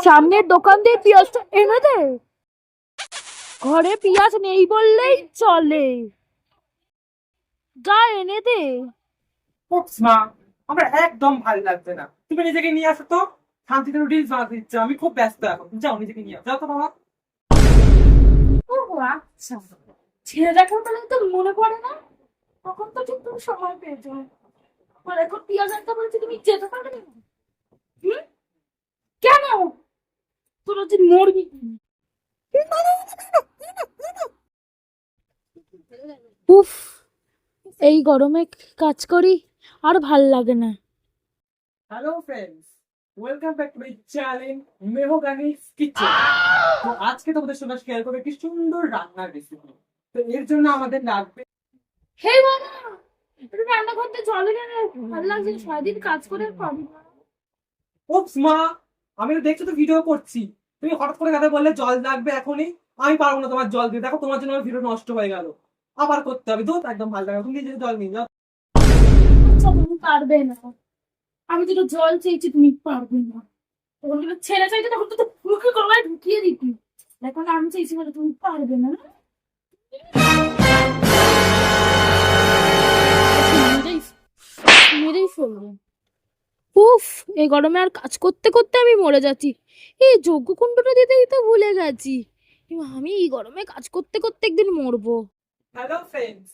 সামনের দোকান দিয়ে পেঁয়াজটা এনে দে। ঘরে পেঁয়াজ নেই বললেই চলে, যা এনে দে। উফস মা, আমার একদম ভালো লাগছে না। তুমি নিজেকে নিয়ে আসো তো, শান্তিতে রিলস বানাতে ইচ্ছে। আমি খুব ব্যস্ত এখন, যাও নিজেকে নিয়ে আসো। যাও তো বাবা। ও আচ্ছা, ছেলে দেখার বেলা তো মনে পড়ে না, তখন তো ঠিক তুমি সময় পেয়ে যাও। আর এখন পেঁয়াজ আনতে বলছি, তুমি যেতে পারবে না? হুম? কেন? তোরা যে মরবি। উফ, এই গরমে কাজ করি আর ভাল লাগে না। Hello friends, welcome back to my channel মেহগানিস কিচেন। তো আজকে তোমাদের সঙ্গে শেয়ার করবো একটি সুন্দর রান্নার রেসিপি। তো এর জন্য আমাদের লাগবে। হে বাবা, একটু রান্না করতে চলে না রে? ভালো লাগছে না, সারাদিন কাজ করে আর পারি না। উফস মা, আমি তো দেখছো তো ভিডিও করছি, তুমি হঠাৎ করে কথা বললে জল লাগবে এখনই। আমি পারবো না তোমার জল দিয়ে, দেখো তোমার জন্য আমার ভিডিও নষ্ট হয়ে গেল। আবার করতে হবে, দুধ একদম ভালো লাগে। তুমি নিজে জল নিয়ে যাও। আচ্ছা, তুমি পারবে না। আমি যেটা জল চেয়েছি তুমি পারবে না। তখন কিন্তু ছেলে চাইছে, তখন তো মুখে গলায় ঢুকিয়ে দিতি। এখন আমি চেয়েছি বলে তুমি পারবে না। মেরেই মেরেই ফেলবো। উফ, এই গরমে আর কাজ করতে করতে আমি মরে যাচ্ছি। এই যজ্ঞকুণ্ডটা দিতেই তো ভুলে গেছি। আমি এই গরমে কাজ করতে করতে একদিন মরবো। হ্যালো ফ্রেন্ডস,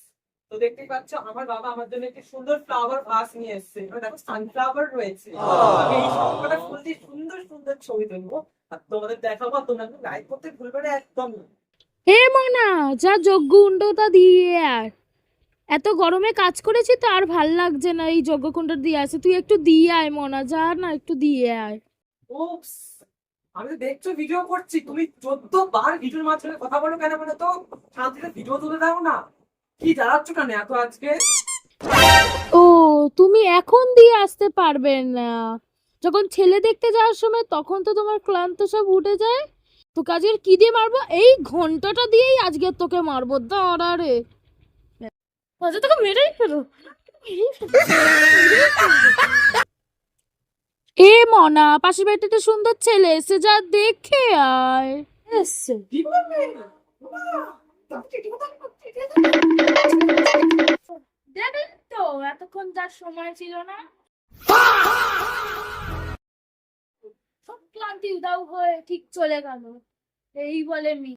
তো দেখতেই পাচ্ছ আমার বাবা আমার জন্য একটি সুন্দর ফ্লাওয়ার ভাস নিয়ে এসেছে। এখানে দেখো সানফ্লাওয়ার রয়েছে। আমি এই সবকটা ফুল দিয়ে সুন্দর সুন্দর ছবি তুলবো আর তোমাদের দেখাবো। আর তোমরা লাইক করতে ভুলবে না একদম। হে মনা, যা যজ্ঞকুণ্ডটা দিয়ে আয়। এত গরমে কাজ করেছি তো আর ভাল লাগছে না, এই যজ্ঞকুণ্ড দিয়ে আসে। তুই একটু দিয়ে আয় মনা, যা না একটু দিয়ে আয়। উপস, আমি তো দেখছো ভিডিও করছি, তুমি 14 বার ভিডিওর মাঝখানে কথা বলো কেন বলো তো? শান্তিতে ভিডিও তুলে দাও না। কি জ্বালাচ্ছ কেন এত আজকে? ও, তুমি এখন দিয়ে আসতে পারবে না? যখন ছেলে দেখতে যাওয়ার সময় তখন তো তোমার ক্লান্ত সব উঠে যায়। তোকে আজকে কি দিয়ে মারবো? এই ঘন্টাটা দিয়েই আজকে তোকে মারবো, দাঁড়া রে। আচ্ছা, তোকে মেরেই ফেলো, মেরেই ফেলো, মেরেই ফেলবো। এ মনা, পাশের বাড়িতে একটা সুন্দর ছেলে এসে, যা দেখে আয়। এসছে। কি বলবে? দেখলেন তো, এতক্ষণ যার সময় ছিল না, সব ক্লান্তি উধাও হয়ে ঠিক চলে গেল। এই বলে মি